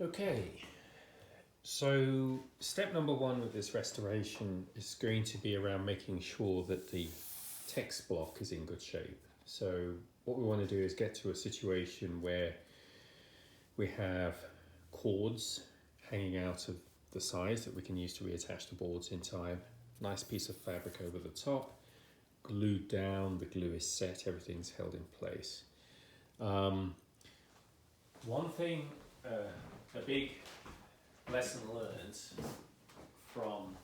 Okay, so step number one with this restoration is going to be around making sure that the text block is in good shape. So what we want to do is get to a situation where we have cords hanging out of the sides that we can use to reattach the boards in time. Nice piece of fabric over the top, glued down, the glue is set, everything's held in place. One thing, a big lesson learned from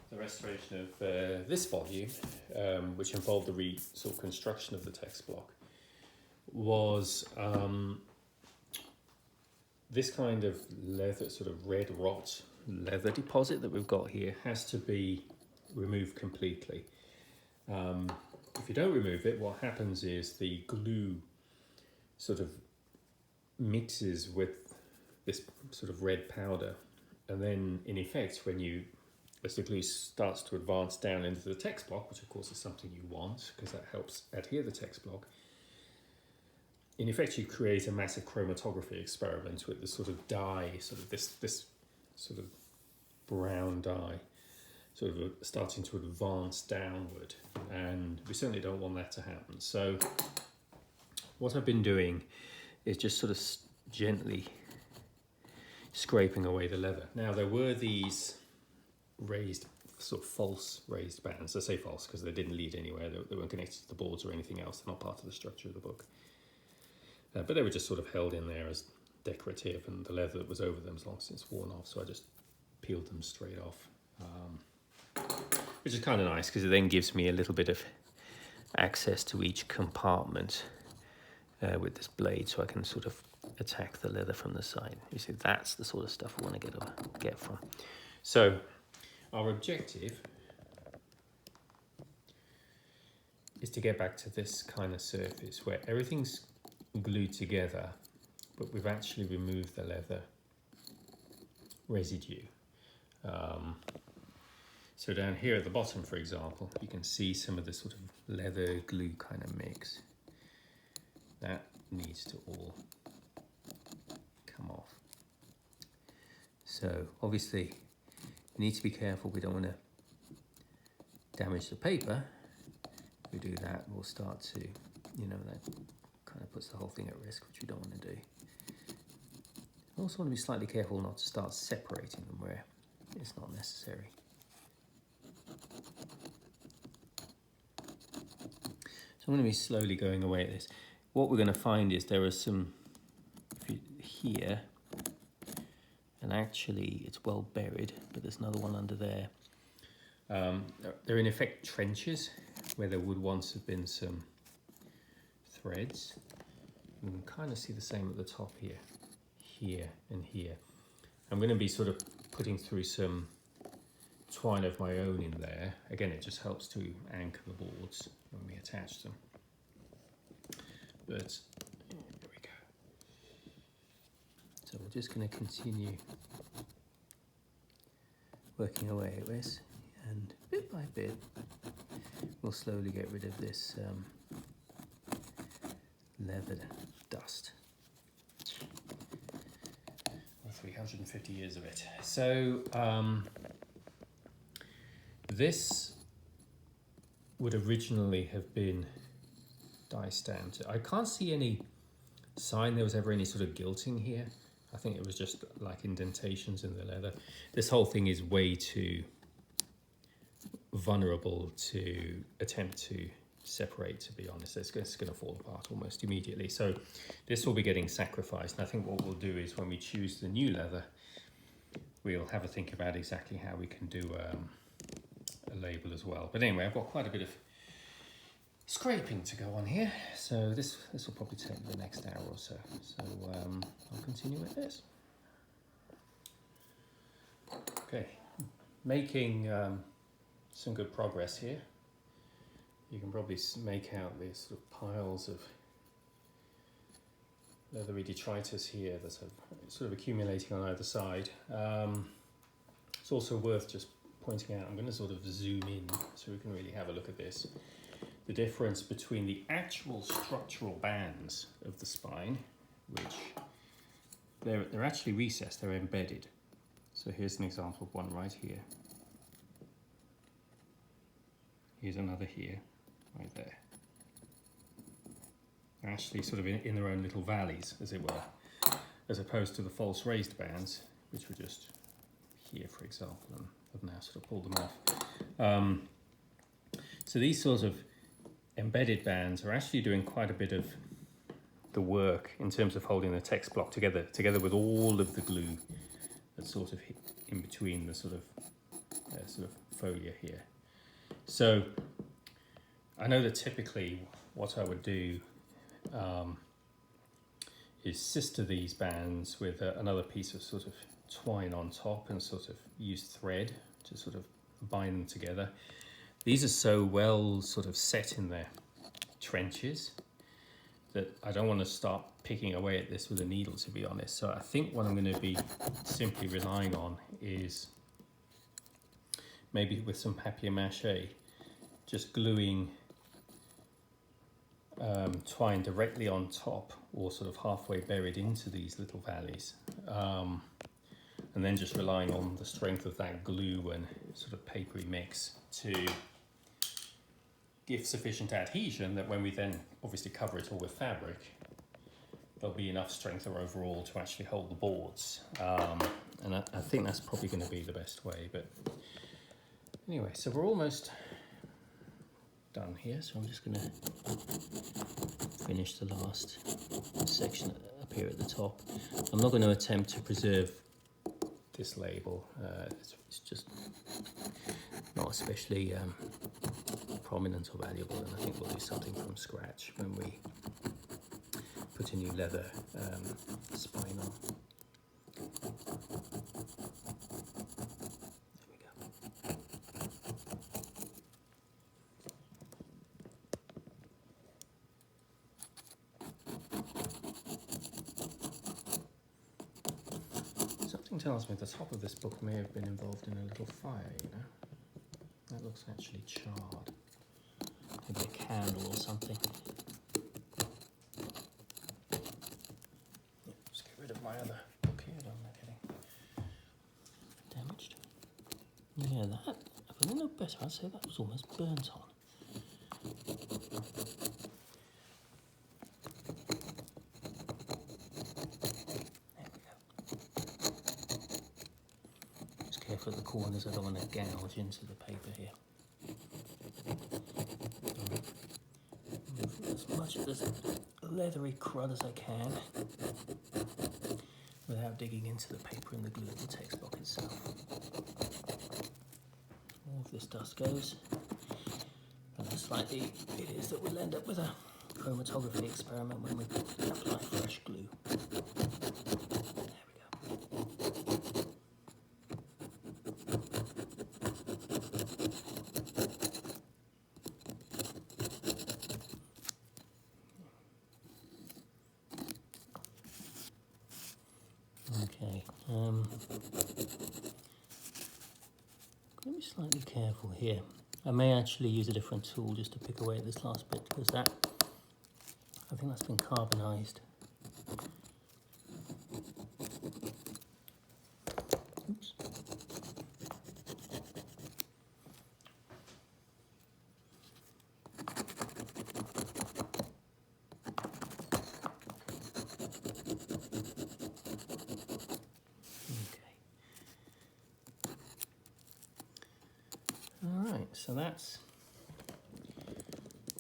the restoration of this volume, which involved the sort of construction of the text block, was this kind of leather, sort of red rot leather deposit that we've got here has to be removed completely. If you don't remove it, what happens is the glue sort of mixes with this sort of red powder, and then in effect as the glue starts to advance down into the text block, which of course is something you want because that helps adhere the text block, in effect you create a massive chromatography experiment with this sort of dye, sort of this sort of brown dye sort of starting to advance downward, and we certainly don't want that to happen. So what I've been doing is just sort of gently scraping away the leather. Now there were these raised, sort of false raised bands. I say false because they didn't lead anywhere. They weren't connected to the boards or anything else. They're not part of the structure of the book. But they were just sort of held in there as decorative, and the leather that was over them has long since worn off, so I just peeled them straight off. Which is kind of nice because it then gives me a little bit of access to each compartment with this blade, so I can sort of attack the leather from the side. You see, that's the sort of stuff I want to get from. So our objective is to get back to this kind of surface where everything's glued together, but we've actually removed the leather residue. So down here at the bottom, for example, you can see some of the sort of leather glue kind of mix. That needs to all come off. So obviously we need to be careful, we don't want to damage the paper. If we do that, we'll start to, that kind of puts the whole thing at risk, which we don't want to do. I also want to be slightly careful not to start separating them where it's not necessary. So I'm going to be slowly going away at this. What we're going to find is there are some here, and actually it's well buried, but there's another one under there. They're in effect trenches where there would once have been some threads. You can kind of see the same at the top here, here and here. I'm going to be sort of putting through some twine of my own in there. Again, it just helps to anchor the boards when we attach them. But here we go. So we're just going to continue working away at this, and bit by bit we'll slowly get rid of this leather dust. 350 years of it. So this would originally have been die stamped. I can't see any sign there was ever any sort of gilting here. I think it was just like indentations in the leather. This whole thing is way too vulnerable to attempt to separate, to be honest. It's going to fall apart almost immediately. So this will be getting sacrificed. And I think what we'll do is when we choose the new leather, we'll have a think about exactly how we can do a label as well. But anyway, I've got quite a bit of scraping to go on here. So this will probably take the next hour or so. So I'll continue with this. Okay, making some good progress here. You can probably make out these sort of piles of leathery detritus here that are sort of accumulating on either side. It's also worth just pointing out, I'm going to sort of zoom in so we can really have a look at this. The difference between the actual structural bands of the spine, which they're actually recessed, they're embedded. So here's an example of one right here. Here's another here, right there. They're actually sort of in their own little valleys, as it were, as opposed to the false raised bands, which were just here, for example, and I've now sort of pulled them off. So these sorts of embedded bands are actually doing quite a bit of the work in terms of holding the text block together with all of the glue that's sort of in between the sort of folia here. So I know that typically what I would do is sister these bands with another piece of sort of twine on top and sort of use thread to sort of bind them together. These are so well sort of set in their trenches that I don't want to start picking away at this with a needle, to be honest. So I think what I'm going to be simply relying on is maybe with some papier-mâché, just gluing twine directly on top or sort of halfway buried into these little valleys, and then just relying on the strength of that glue and sort of papery mix to give sufficient adhesion that when we then obviously cover it all with fabric, there'll be enough strength overall to actually hold the boards. And I think that's probably going to be the best way. But anyway, so we're almost done here, so I'm just going to finish the last section up here at the top. I'm not going to attempt to preserve this label. It's just not especially prominent or valuable, and I think we'll do something from scratch when we put a new leather spine on. There we go. Something tells me the top of this book may have been involved in a little fire, you know. That looks actually charred. Maybe a candle or something. Let's get rid of my other book here, don't I, getting damaged? Yeah, that, if I didn't know better, I'd say that was almost burnt on. Careful at the corners, I don't want to gouge into the paper here. As much of this leathery crud as I can without digging into the paper and the glue of the text block itself. All of this dust goes, and the slightly it is that we'll end up with a chromatography experiment when we apply fresh glue. Okay, I'm going to be slightly careful here. I may actually use a different tool just to pick away at this last bit, because that, I think that's been carbonised. Oops. So that's,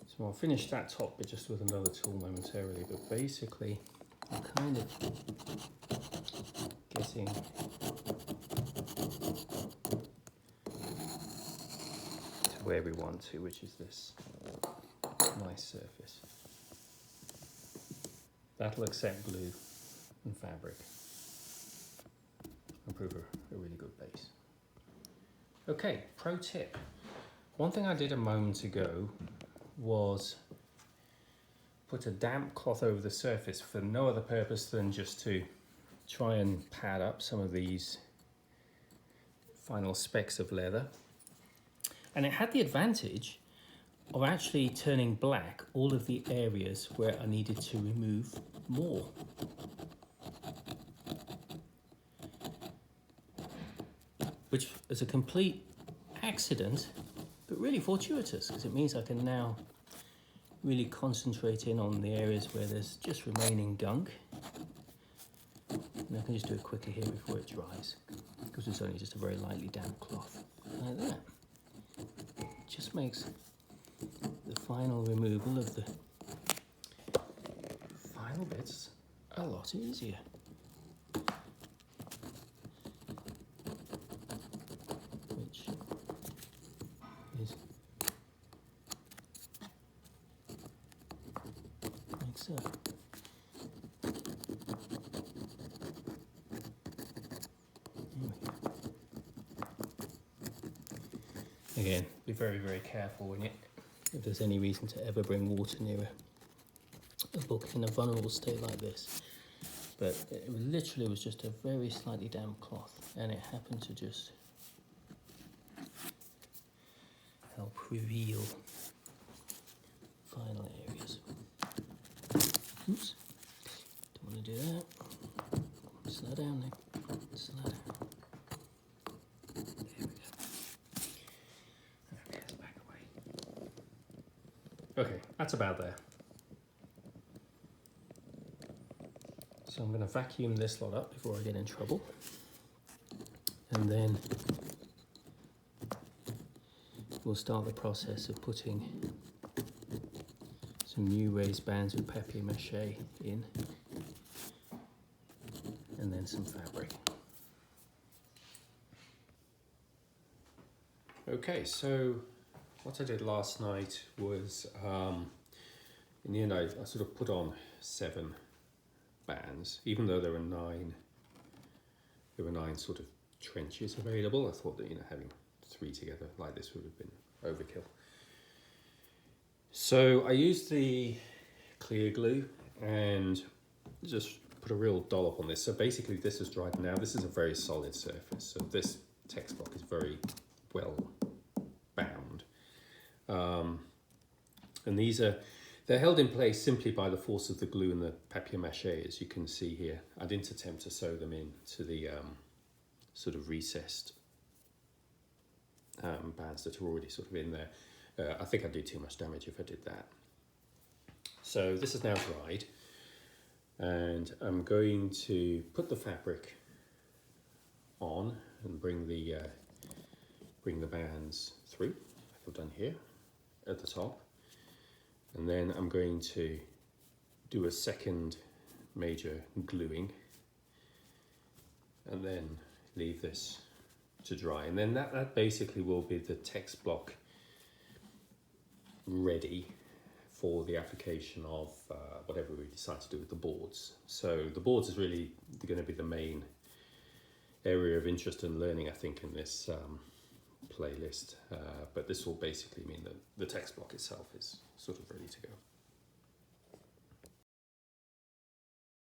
so I'll finish that top bit just with another tool momentarily, but basically I'm kind of getting to where we want to, which is this nice surface. That'll accept glue and fabric and prove a really good base. Okay, pro tip. One thing I did a moment ago was put a damp cloth over the surface for no other purpose than just to try and pad up some of these final specks of leather. And it had the advantage of actually turning black all of the areas where I needed to remove more. which is a complete accident, but really fortuitous, because it means I can now really concentrate in on the areas where there's just remaining gunk. And I can just do it quickly here before it dries, because it's only just a very lightly damp cloth, like that. It just makes the final removal of the final bits a lot easier. Which is like so. Again, be very, very careful when if there's any reason to ever bring water near a book in a vulnerable state like this. But it literally was just a very slightly damp cloth, and it happened to just help reveal final areas. Oops, don't want to do that. Slow down, Nick. Slow down. There we go. Okay, let's back away. Okay, that's about there. So I'm going to vacuum this lot up before I get in trouble. And then we'll start the process of putting some new raised bands of papier-mâché in, and then some fabric. Okay, so what I did last night was, in the end I sort of put on 7 bands, even though there were 9 sort of trenches available. I thought that, you know, having 3 together like this would have been overkill. So I used the clear glue and just put a real dollop on this. So basically this is dried now. This is a very solid surface, so this text block is very well bound. And they're held in place simply by the force of the glue and the papier-mâché, as you can see here. I didn't attempt to sew them in to the sort of recessed bands that are already sort of in there. I think I'd do too much damage if I did that. So this is now dried, and I'm going to put the fabric on and bring the bands through, like I've done here at the top. And then I'm going to do a second major gluing and then leave this to dry. And then that basically will be the text block ready for the application of whatever we decide to do with the boards. So the boards is really going to be the main area of interest and learning, I think, in this playlist. But this will basically mean that the text block itself is sort of ready to go.